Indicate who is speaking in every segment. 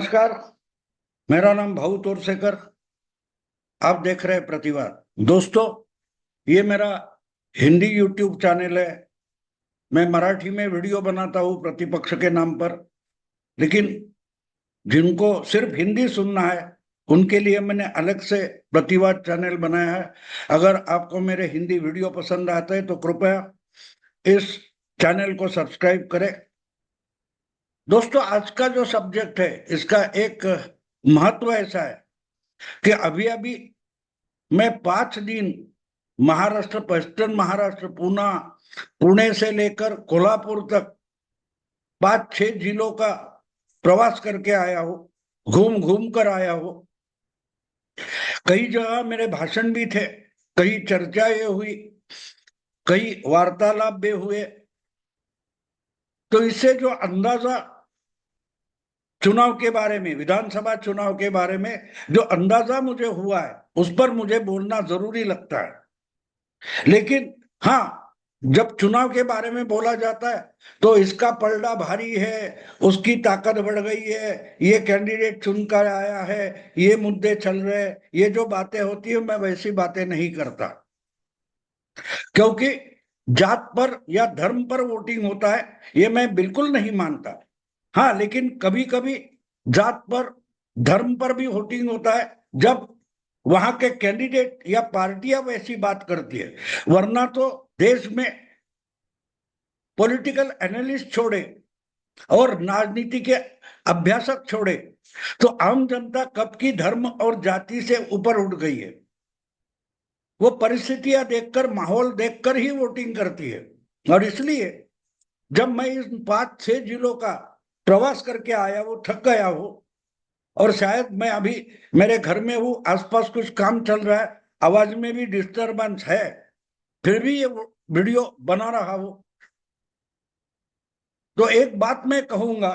Speaker 1: नमस्कार। मेरा नाम भाऊ तोरसेकर। आप देख रहे हैं प्रतिवाद। दोस्तों, ये मेरा हिंदी यूट्यूब चैनल है। मैं मराठी में वीडियो बनाता हूँ प्रतिपक्ष के नाम पर। लेकिन जिनको सिर्फ हिंदी सुनना है उनके लिए मैंने अलग से प्रतिवाद चैनल बनाया है। अगर आपको मेरे हिंदी वीडियो पसंद आते हैं तो कृपया इस चैनल को सब्सक्राइब करें। दोस्तों, आज का जो सब्जेक्ट है इसका एक महत्व ऐसा है कि अभी अभी मैं 5 दिन महाराष्ट्र, पश्चिम महाराष्ट्र, पुणे से लेकर कोल्हापुर तक 5-6 जिलों का प्रवास करके आया हूँ। घूम घूम कर आया हूँ। कई जगह मेरे भाषण भी थे, कई चर्चाएं हुई, कई वार्तालाप भी हुए। तो इससे जो अंदाजा चुनाव के बारे में, विधानसभा चुनाव के बारे में जो अंदाजा मुझे हुआ है उस पर मुझे बोलना जरूरी लगता है। लेकिन हाँ, जब चुनाव के बारे में बोला जाता है तो इसका पलड़ा भारी है, उसकी ताकत बढ़ गई है, ये कैंडिडेट चुनकर आया है, ये मुद्दे चल रहे हैं, ये जो बातें होती है मैं वैसी बातें नहीं करता। क्योंकि जात पर या धर्म पर वोटिंग होता है ये मैं बिल्कुल नहीं मानता। हाँ, लेकिन कभी कभी जात पर, धर्म पर भी वोटिंग होता है जब वहां के कैंडिडेट या पार्टियां वैसी बात करती है। वरना तो देश में पॉलिटिकल एनालिस्ट छोड़े और राजनीति के अभ्यासक छोड़े तो आम जनता कब की धर्म और जाति से ऊपर उठ गई है। वो परिस्थितियां देखकर, माहौल देखकर ही वोटिंग करती है। और इसलिए जब मैं इस 5-6 जिलों का प्रवास करके आया वो थक गया हूं, और शायद मैं अभी मेरे घर में हूँ, आसपास कुछ काम चल रहा है, आवाज में भी डिस्टरबेंस है, फिर भी ये वीडियो बना रहा हूं। तो एक बात मैं कहूंगा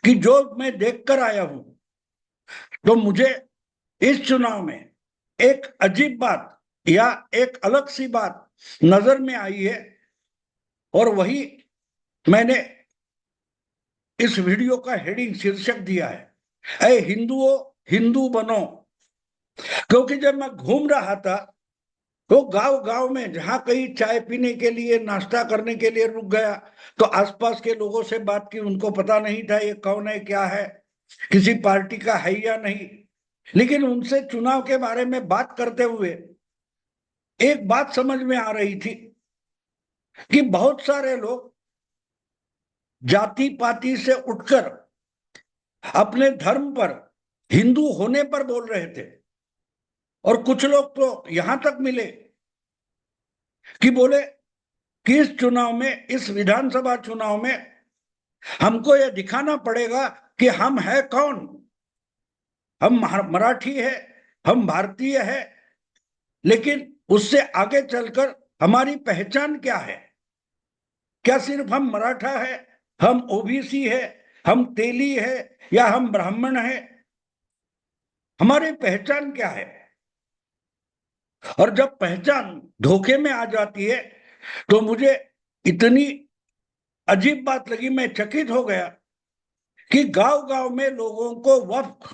Speaker 1: कि जो मैं देख कर आया हूं, तो मुझे इस चुनाव में एक अजीब बात या एक अलग सी बात नजर में आई है। और वही मैंने इस वीडियो का हेडिंग, शीर्षक दिया है, ऐ हिंदुओं हिंदू बनो। क्योंकि जब मैं घूम रहा था तो गांव गांव में जहां कहीं चाय पीने के लिए, नाश्ता करने के लिए रुक गया तो आसपास के लोगों से बात की। उनको पता नहीं था ये कौन है, क्या है, किसी पार्टी का है या नहीं। लेकिन उनसे चुनाव के बारे में बात करते हुए एक बात समझ में आ रही थी कि बहुत सारे लोग जाति पाति से उठकर अपने धर्म पर, हिंदू होने पर बोल रहे थे। और कुछ लोग तो यहां तक मिले कि बोले कि इस चुनाव में, इस विधानसभा चुनाव में हमको यह दिखाना पड़ेगा कि हम है कौन। हम मराठी है, हम भारतीय है, लेकिन उससे आगे चलकर हमारी पहचान क्या है। क्या सिर्फ हम मराठा है, हम ओबीसी है, हम तेली है, या हम ब्राह्मण है? हमारी पहचान क्या है? और जब पहचान धोखे में आ जाती है तो मुझे इतनी अजीब बात लगी, मैं चकित हो गया कि गांव गांव में लोगों को वक्फ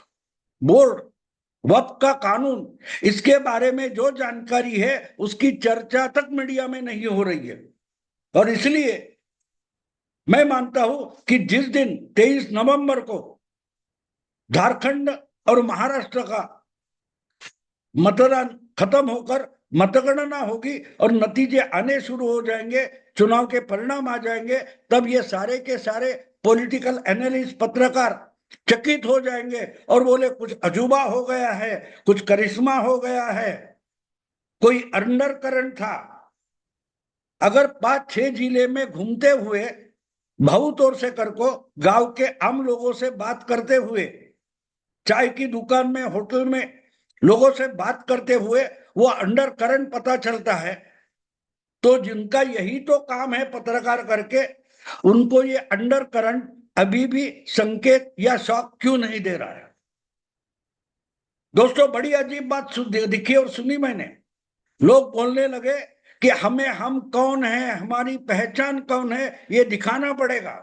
Speaker 1: बोर्ड, वक्फ का कानून, इसके बारे में जो जानकारी है उसकी चर्चा तक मीडिया में नहीं हो रही है। और इसलिए मैं मानता हूं कि जिस दिन 23 नवंबर को झारखंड और महाराष्ट्र का मतदान खत्म होकर मतगणना होगी और नतीजे आने शुरू हो जाएंगे, चुनाव के परिणाम आ जाएंगे, तब ये सारे के सारे पॉलिटिकल एनालिस्ट, पत्रकार चकित हो जाएंगे और बोले कुछ अजूबा हो गया है, कुछ करिश्मा हो गया है, कोई अंडर करंट था। अगर 5-6 जिले में घूमते हुए भाऊ तोरसेकर को गांव के आम लोगों से बात करते हुए, चाय की दुकान में, होटल में लोगों से बात करते हुए वो अंडर करंट पता चलता है, तो जिनका यही तो काम है पत्रकार करके, उनको ये अंडर करंट अभी भी संकेत या शॉक क्यों नहीं दे रहा है? दोस्तों, बड़ी अजीब बात दिखी और सुनी मैंने। लोग बोलने लगे कि हमें, हम कौन है, हमारी पहचान कौन है, ये दिखाना पड़ेगा।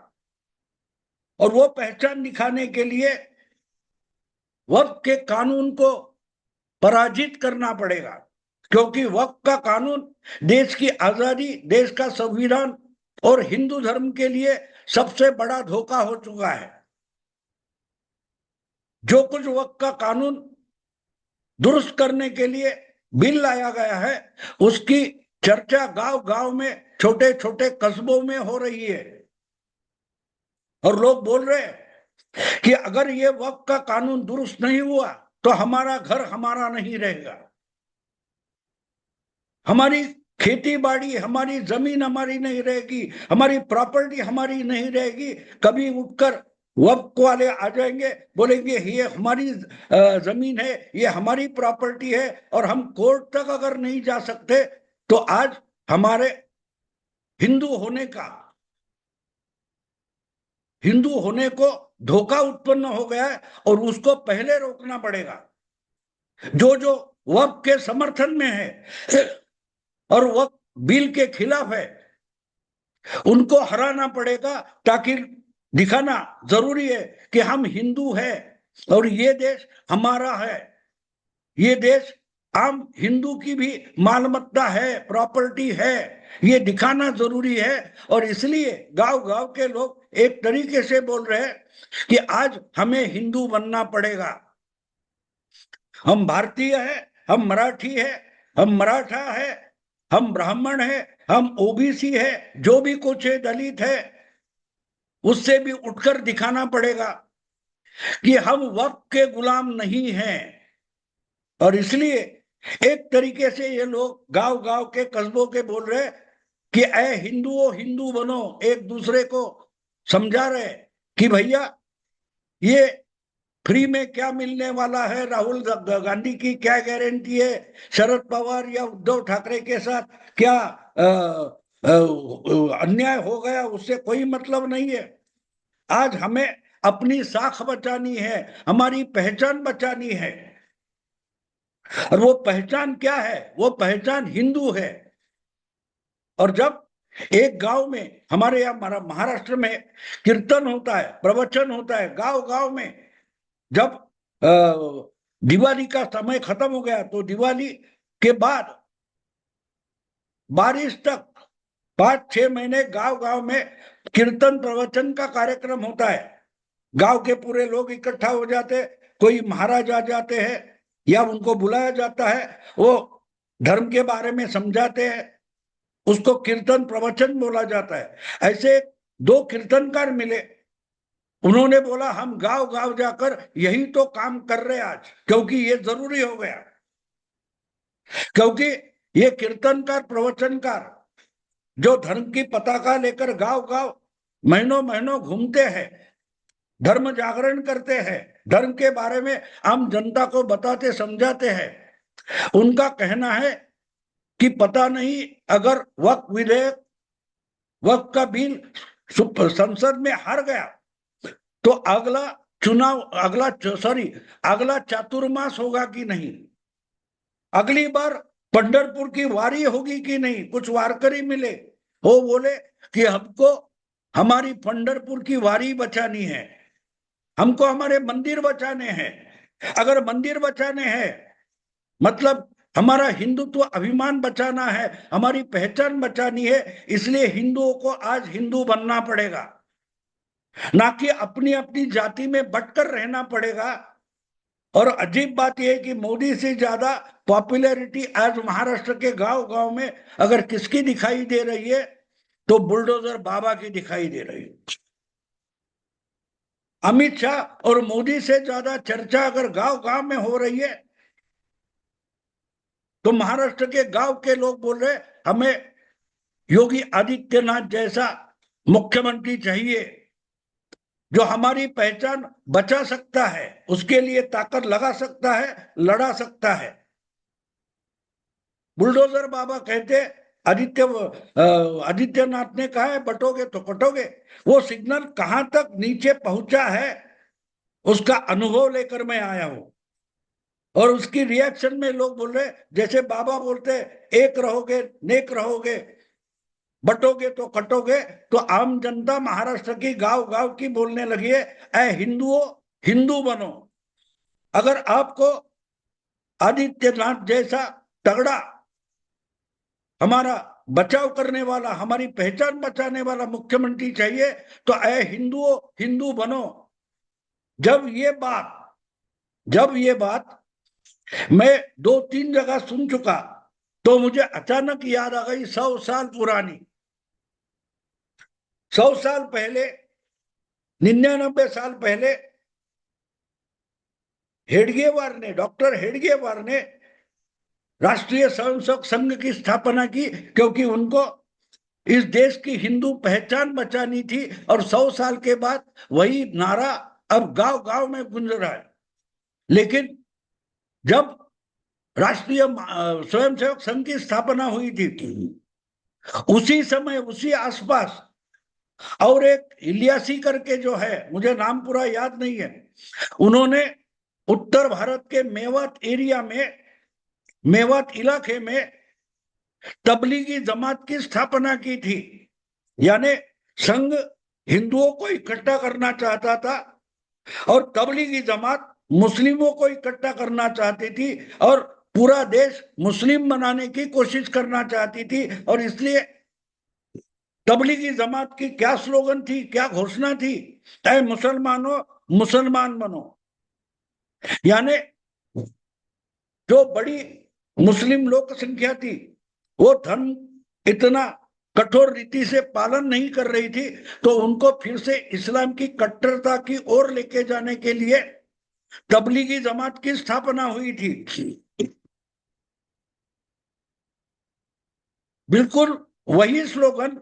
Speaker 1: और वो पहचान दिखाने के लिए वक्फ के कानून को पराजित करना पड़ेगा, क्योंकि वक्फ का कानून देश की आजादी, देश का संविधान और हिंदू धर्म के लिए सबसे बड़ा धोखा हो चुका है। जो कुछ वक्फ का कानून दुरुस्त करने के लिए बिल लाया गया है, उसकी चर्चा गांव गांव में, छोटे छोटे कस्बों में हो रही है, और लोग बोल रहे हैं कि अगर ये वक्फ का कानून दुरुस्त नहीं हुआ तो हमारा घर हमारा नहीं रहेगा, हमारी खेती बाड़ी, हमारी जमीन हमारी नहीं रहेगी, हमारी प्रॉपर्टी हमारी नहीं रहेगी। कभी उठकर वक्फ वाले आ जाएंगे, बोलेंगे ये हमारी जमीन है, ये हमारी प्रॉपर्टी है, और हम कोर्ट तक अगर नहीं जा सकते तो आज हमारे हिंदू होने को धोखा उत्पन्न हो गया है, और उसको पहले रोकना पड़ेगा। जो जो वक्फ के समर्थन में है और वक्फ बिल के खिलाफ है, उनको हराना पड़ेगा, ताकि दिखाना जरूरी है कि हम हिंदू हैं और ये देश हमारा है, ये देश आम हिंदू की भी मालमत्ता है, प्रॉपर्टी है, ये दिखाना जरूरी है। और इसलिए गांव गांव के लोग एक तरीके से बोल रहे हैं कि आज हमें हिंदू बनना पड़ेगा। हम भारतीय है, हम मराठी है, हम मराठा है, हम ब्राह्मण है, हम ओबीसी है, जो भी कुछ है, दलित है, उससे भी उठकर दिखाना पड़ेगा कि हम वक्त के गुलाम नहीं हैं। और इसलिए एक तरीके से ये लोग गांव गांव के कस्बों के बोल रहे कि ऐ हिंदुओं, हिंदू बनो, एक दूसरे को समझा रहे कि भैया ये फ्री में क्या मिलने वाला है, राहुल गांधी की क्या गारंटी है, शरद पवार या उद्धव ठाकरे के साथ क्या अन्याय हो गया, उससे कोई मतलब नहीं है। आज हमें अपनी साख बचानी है, हमारी पहचान बचानी है, और वो पहचान क्या है? वो पहचान हिंदू है। और जब एक गांव में, हमारे यहाँ महाराष्ट्र में कीर्तन होता है, प्रवचन होता है गांव गांव में, जब दिवाली का समय खत्म हो गया तो दिवाली के बाद बारिश तक 5-6 महीने गांव गांव में कीर्तन प्रवचन का कार्यक्रम होता है। गांव के पूरे लोग इकट्ठा हो जाते, कोई महाराज आ जाते हैं या उनको बुलाया जाता है, वो धर्म के बारे में समझाते हैं, उसको कीर्तन प्रवचन बोला जाता है। ऐसे 2 कीर्तनकार मिले, उन्होंने बोला हम गांव गांव जाकर यही तो काम कर रहे आज, क्योंकि ये जरूरी हो गया, क्योंकि ये कीर्तनकार प्रवचनकार जो धर्म की पताका लेकर गांव गांव महीनों महीनों घूमते हैं, धर्म जागरण करते हैं, धर्म के बारे में आम जनता को बताते समझाते हैं, उनका कहना है कि पता नहीं अगर वक्फ का बिल संसद में हार गया तो अगला चातुर्मास होगा कि नहीं, अगली बार पंढरपुर की वारी होगी कि नहीं। कुछ वारकरी मिले, वो बोले कि हमको हमारी पंढरपुर की वारी बचानी है, हमको हमारे मंदिर बचाने हैं। अगर मंदिर बचाने हैं मतलब हमारा हिंदुत्व अभिमान बचाना है, हमारी पहचान बचानी है, इसलिए हिंदुओं को आज हिंदू बनना पड़ेगा, ना कि अपनी अपनी जाति में बटकर रहना पड़ेगा। और अजीब बात यह है कि मोदी से ज्यादा पॉपुलैरिटी आज महाराष्ट्र के गांव गांव में अगर किसकी दिखाई दे रही है तो बुलडोजर बाबा की दिखाई दे रही है। अमित शाह और मोदी से ज्यादा चर्चा अगर गांव गांव में हो रही है तो महाराष्ट्र के गांव के लोग बोल रहे हमें योगी आदित्यनाथ जैसा मुख्यमंत्री चाहिए जो हमारी पहचान बचा सकता है, उसके लिए ताकत लगा सकता है, लड़ा सकता है। बुलडोजर बाबा कहते आदित्यनाथ ने कहा है बटोगे तो कटोगे, वो सिग्नल कहां तक नीचे पहुंचा है उसका अनुभव लेकर मैं आया हूं। और उसकी रिएक्शन में लोग बोल रहे जैसे बाबा बोलते एक रहोगे नेक रहोगे, बटोगे तो कटोगे। तो आम जनता महाराष्ट्र की गांव गांव की बोलने लगी है, ऐ हिंदुओं हिंदू बनो। अगर आपको आदित्यनाथ जैसा तगड़ा, हमारा बचाव करने वाला, हमारी पहचान बचाने वाला मुख्यमंत्री चाहिए, तो ऐ हिंदुओं हिंदू बनो। जब ये बात जब ये बात मैं 2-3 जगह सुन चुका, तो मुझे अचानक याद आ गई 100 साल पुरानी, 100 साल पहले, 99 साल पहले हेडगेवार ने, डॉक्टर हेडगेवार ने राष्ट्रीय स्वयंसेवक संघ की स्थापना की, क्योंकि उनको इस देश की हिंदू पहचान बचानी थी। और 100 साल के बाद वही नारा अब गांव गांव में गूंज रहा है। लेकिन जब राष्ट्रीय स्वयंसेवक संघ की स्थापना हुई थी, उसी समय, उसी आसपास, और एक इलियासी करके जो है, मुझे नाम पूरा याद नहीं है, उन्होंने उत्तर भारत के मेवात एरिया में, मेवात इलाके में तबलीगी जमात की स्थापना की थी। यानी संघ हिंदुओं को इकट्ठा करना चाहता था, और तबलीगी जमात मुस्लिमों को इकट्ठा करना चाहती थी, और पूरा देश मुस्लिम बनाने की कोशिश करना चाहती थी। और इसलिए तबलीगी जमात की क्या स्लोगन थी, क्या घोषणा थी, ऐ मुसलमानों मुसलमान बनो। यानी जो बड़ी मुस्लिम लोक संख्या थी, वो धर्म इतना कठोर रीति से पालन नहीं कर रही थी, तो उनको फिर से इस्लाम की कट्टरता की ओर लेके जाने के लिए तबलीगी जमात की स्थापना हुई थी। बिल्कुल वही स्लोगन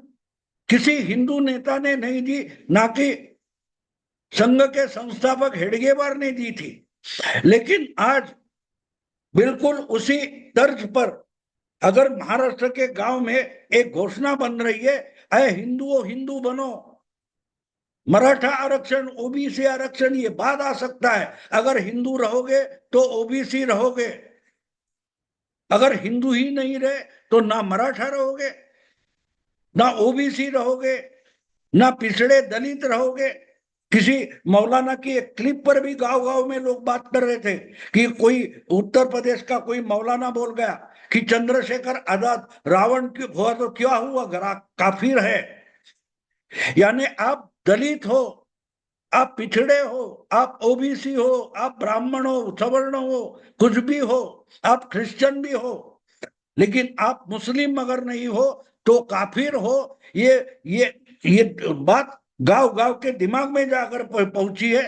Speaker 1: किसी हिंदू नेता ने नहीं दी, ना कि संघ के संस्थापक हेडगेवार ने दी थी। लेकिन आज बिल्कुल उसी तर्ज पर अगर महाराष्ट्र के गांव में एक घोषणा बन रही है, अरे हिंदुओं हिंदू बनो, मराठा आरक्षण, ओबीसी आरक्षण ये बाद आ सकता है, अगर हिंदू रहोगे तो ओबीसी रहोगे, अगर हिंदू ही नहीं रहे तो ना मराठा रहोगे, ना ओबीसी रहोगे, ना पिछड़े दलित रहोगे। किसी मौलाना की एक क्लिप पर भी गांव गांव में लोग बात कर रहे थे कि कोई उत्तर प्रदेश का कोई मौलाना बोल गया कि चंद्रशेखर आजाद रावण क्यों हुआ तो क्या हुआ, काफिर है। यानी आप दलित हो, आप पिछड़े हो, आप ओबीसी हो, आप ब्राह्मण हो, सवर्ण हो, कुछ भी हो, आप क्रिश्चियन भी हो, लेकिन आप मुस्लिम अगर नहीं हो तो काफिर हो। ये बात गांव गांव के दिमाग में जाकर पहुंची है,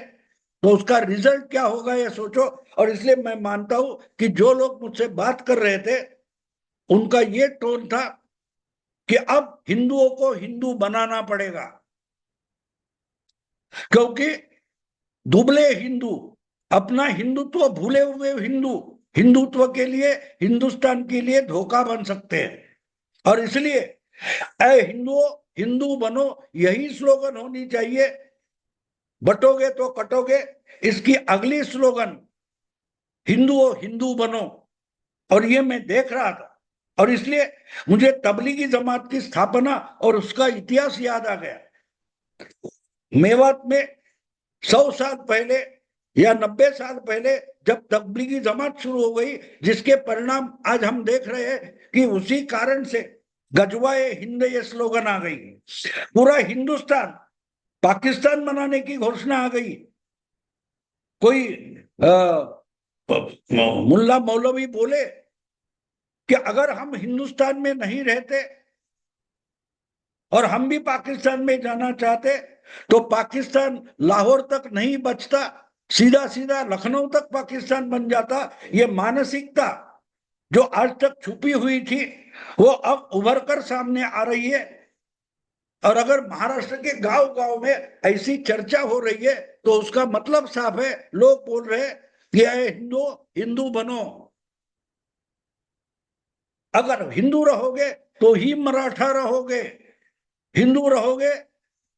Speaker 1: तो उसका रिजल्ट क्या होगा ये सोचो। और इसलिए मैं मानता हूं कि जो लोग मुझसे बात कर रहे थे, उनका ये टोन था कि अब हिंदुओं को हिंदू बनाना पड़ेगा, क्योंकि दुबले हिंदू अपना हिंदुत्व भूले हुए हिंदू हिंदुत्व के लिए, हिंदुस्तान के लिए धोखा बन सकते हैं। और इसलिए ऐ हिंदुओं हिंदू बनो, यही स्लोगन होनी चाहिए। बटोगे तो कटोगे, इसकी अगली स्लोगन हिंदुओं हिंदू बनो। और ये मैं देख रहा था, और इसलिए मुझे तबलीगी जमात की स्थापना और उसका इतिहास याद आ गया। मेवात में 100 साल पहले या 90 साल पहले जब तबलीगी जमात शुरू हो गई, जिसके परिणाम आज हम देख रहे हैं कि उसी कारण से गजवाए हिंद ये स्लोगन आ गई। पूरा हिंदुस्तान पाकिस्तान बनाने की घोषणा आ गई। कोई मुल्ला मौलवी बोले कि अगर हम हिंदुस्तान में नहीं रहते और हम भी पाकिस्तान में जाना चाहते, तो पाकिस्तान लाहौर तक नहीं बचता, सीधा सीधा लखनऊ तक पाकिस्तान बन जाता। ये मानसिकता जो आज तक छुपी हुई थी, वो अब उभर कर सामने आ रही है। और अगर महाराष्ट्र के गांव गांव में ऐसी चर्चा हो रही है, तो उसका मतलब साफ है, लोग बोल रहे हैं कि हिंदू हिंदू बनो। अगर हिंदू रहोगे तो ही मराठा रहोगे, हिंदू रहोगे,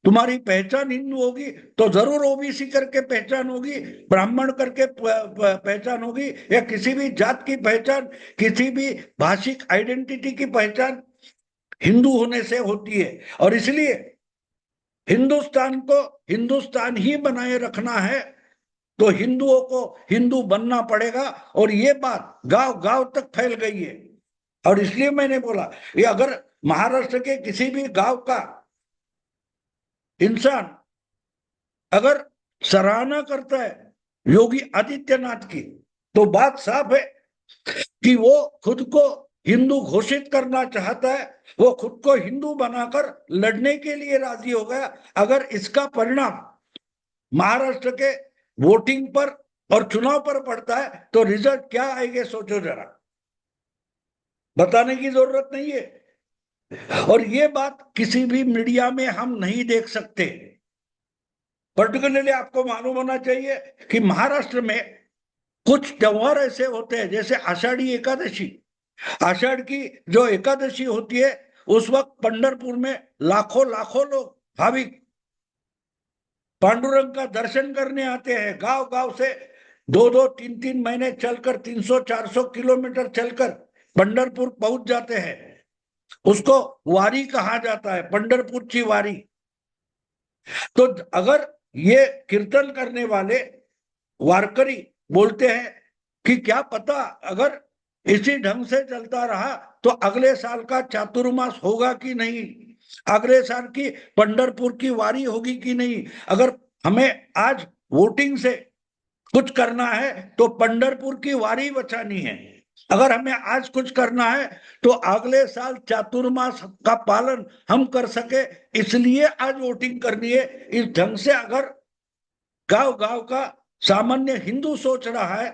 Speaker 1: तुम्हारी पहचान हिंदू होगी तो जरूर ओबीसी करके पहचान होगी, ब्राह्मण करके पहचान होगी, या किसी भी जात की पहचान, किसी भी भाषिक आइडेंटिटी की पहचान। हिंदू होने से होती है, और इसलिए हिंदुस्तान को हिंदुस्तान ही बनाए रखना है तो हिंदुओं को हिंदू बनना पड़ेगा। और ये बात गांव गांव तक फैल गई है। और इसलिए मैंने बोला, ये अगर महाराष्ट्र के किसी भी गांव का इंसान अगर सराहना करता है योगी आदित्यनाथ की, तो बात साफ है कि वो खुद को हिंदू घोषित करना चाहता है, वो खुद को हिंदू बनाकर लड़ने के लिए राजी हो गया। अगर इसका परिणाम महाराष्ट्र के वोटिंग पर और चुनाव पर पड़ता है तो रिजल्ट क्या आएंगे सोचो जरा, बताने की जरूरत नहीं है। और ये बात किसी भी मीडिया में हम नहीं देख सकते। पर्टिकुलरली आपको मालूम होना चाहिए कि महाराष्ट्र में कुछ त्योहार ऐसे होते हैं, जैसे आषाढ़ी एकादशी। आषाढ़ की जो एकादशी होती है उस वक्त पंढरपुर में लाखों लाखों लोग भाविक पांडुरंग का दर्शन करने आते हैं। गांव गांव से 2-2, 3-3 महीने चलकर 300-400 किलोमीटर चलकर पंढरपुर पहुंच जाते हैं। उसको वारी कहा जाता है, पंढरपुर की वारी। तो अगर ये कीर्तन करने वाले वारकरी बोलते हैं कि क्या पता अगर इसी ढंग से चलता रहा तो अगले साल का चातुर्मास होगा कि नहीं, अगले साल की पंढरपुर की वारी होगी कि नहीं। अगर हमें आज वोटिंग से कुछ करना है तो पंढरपुर की वारी बचानी है। अगर हमें आज कुछ करना है तो अगले साल चातुर्मास का पालन हम कर सके, इसलिए आज वोटिंग करनी है। इस ढंग से अगर गांव गांव का सामान्य हिंदू सोच रहा है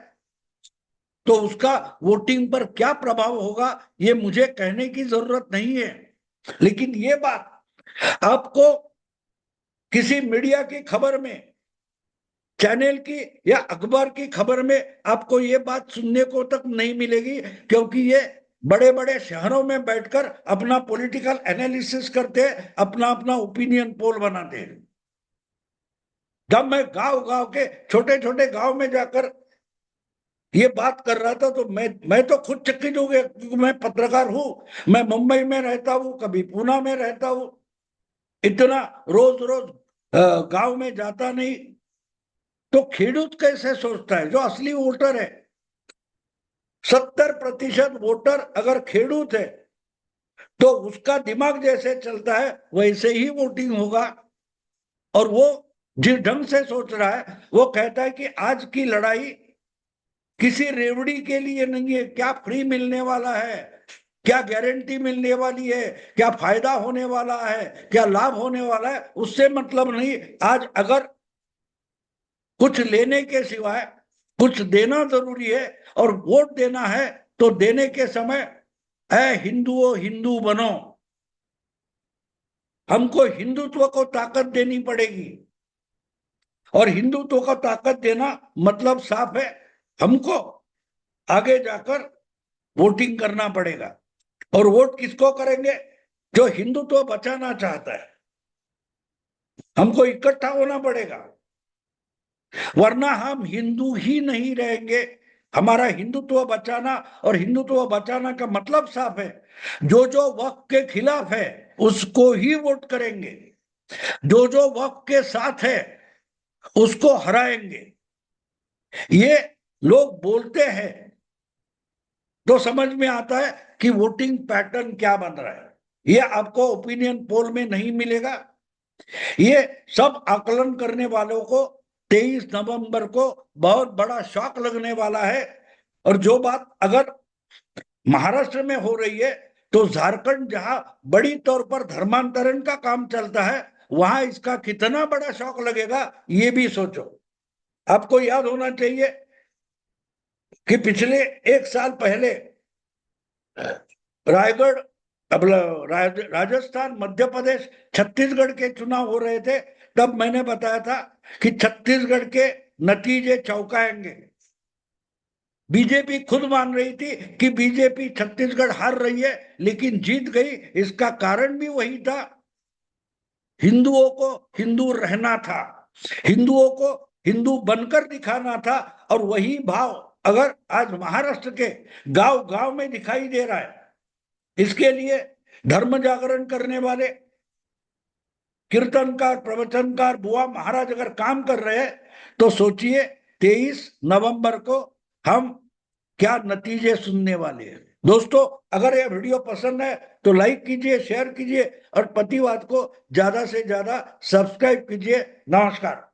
Speaker 1: तो उसका वोटिंग पर क्या प्रभाव होगा ये मुझे कहने की जरूरत नहीं है। लेकिन ये बात आपको किसी मीडिया की खबर में, चैनल की या अखबार की खबर में आपको ये बात सुनने को तक नहीं मिलेगी, क्योंकि ये बड़े बड़े शहरों में बैठकर अपना पॉलिटिकल एनालिसिस करते हैं, अपना अपना ओपिनियन पोल बनाते हैं। जब मैं गांव गांव के छोटे छोटे गांव में जाकर ये बात कर रहा था तो मैं तो खुद चकित हो गया, क्योंकि मैं पत्रकार हूं। मैं मुंबई में रहता हूं, कभी पूना में रहता हूं, इतना रोज रोज गांव में जाता नहीं। तो खेडूत कैसे सोचता है, जो असली वोटर है 70% वोटर अगर खेडूत है तो उसका दिमाग जैसे चलता है वैसे ही वोटिंग होगा। और वो जिस ढंग से सोच रहा है वो कहता है कि आज की लड़ाई किसी रेवड़ी के लिए नहीं है, क्या फ्री मिलने वाला है, क्या गारंटी मिलने वाली है, क्या फायदा होने वाला है, क्या लाभ होने वाला है, उससे मतलब नहीं। आज अगर कुछ लेने के सिवाय कुछ देना जरूरी है और वोट देना है तो देने के समय ऐ हिंदुओं हिंदू बनो, हमको हिंदुत्व को ताकत देनी पड़ेगी। और हिंदुत्व को ताकत देना मतलब साफ है, हमको आगे जाकर वोटिंग करना पड़ेगा। और वोट किसको करेंगे? जो हिंदुत्व बचाना चाहता है। हमको इकट्ठा होना पड़ेगा, वरना हम हिंदू ही नहीं रहेंगे। हमारा हिंदुत्व बचाना, और हिंदुत्व बचाना का मतलब साफ है, जो जो वक्त के खिलाफ है उसको ही वोट करेंगे, जो जो वक्त के साथ है उसको हराएंगे। ये लोग बोलते हैं तो समझ में आता है कि वोटिंग पैटर्न क्या बन रहा है। ये आपको ओपिनियन पोल में नहीं मिलेगा। ये सब आकलन करने वालों को 23 नवंबर को बहुत बड़ा शॉक लगने वाला है। और जो बात अगर महाराष्ट्र में हो रही है तो झारखंड जहां बड़ी तौर पर धर्मांतरण का काम चलता है वहां इसका कितना बड़ा शॉक लगेगा ये भी सोचो। आपको याद होना चाहिए कि पिछले 1 साल पहले रायगढ़, राजस्थान, मध्य प्रदेश, छत्तीसगढ़ के चुनाव हो रहे थे। तब मैंने बताया था कि छत्तीसगढ़ के नतीजे चौंकाएंगे। बीजेपी खुद मान रही थी कि बीजेपी छत्तीसगढ़ हार रही है, लेकिन जीत गई। इसका कारण भी वही था, हिंदुओं को हिंदू रहना था, हिंदुओं को हिंदू बनकर दिखाना था। और वही भाव अगर आज महाराष्ट्र के गांव गांव में दिखाई दे रहा है, इसके लिए धर्म जागरण करने वाले कीर्तनकार, प्रवचनकार, बुआ महाराज अगर काम कर रहे हैं तो सोचिए 23 नवंबर को हम क्या नतीजे सुनने वाले हैं। दोस्तों, अगर यह वीडियो पसंद है तो लाइक कीजिए, शेयर कीजिए और प्रतिवाद को ज्यादा से ज्यादा सब्सक्राइब कीजिए। नमस्कार।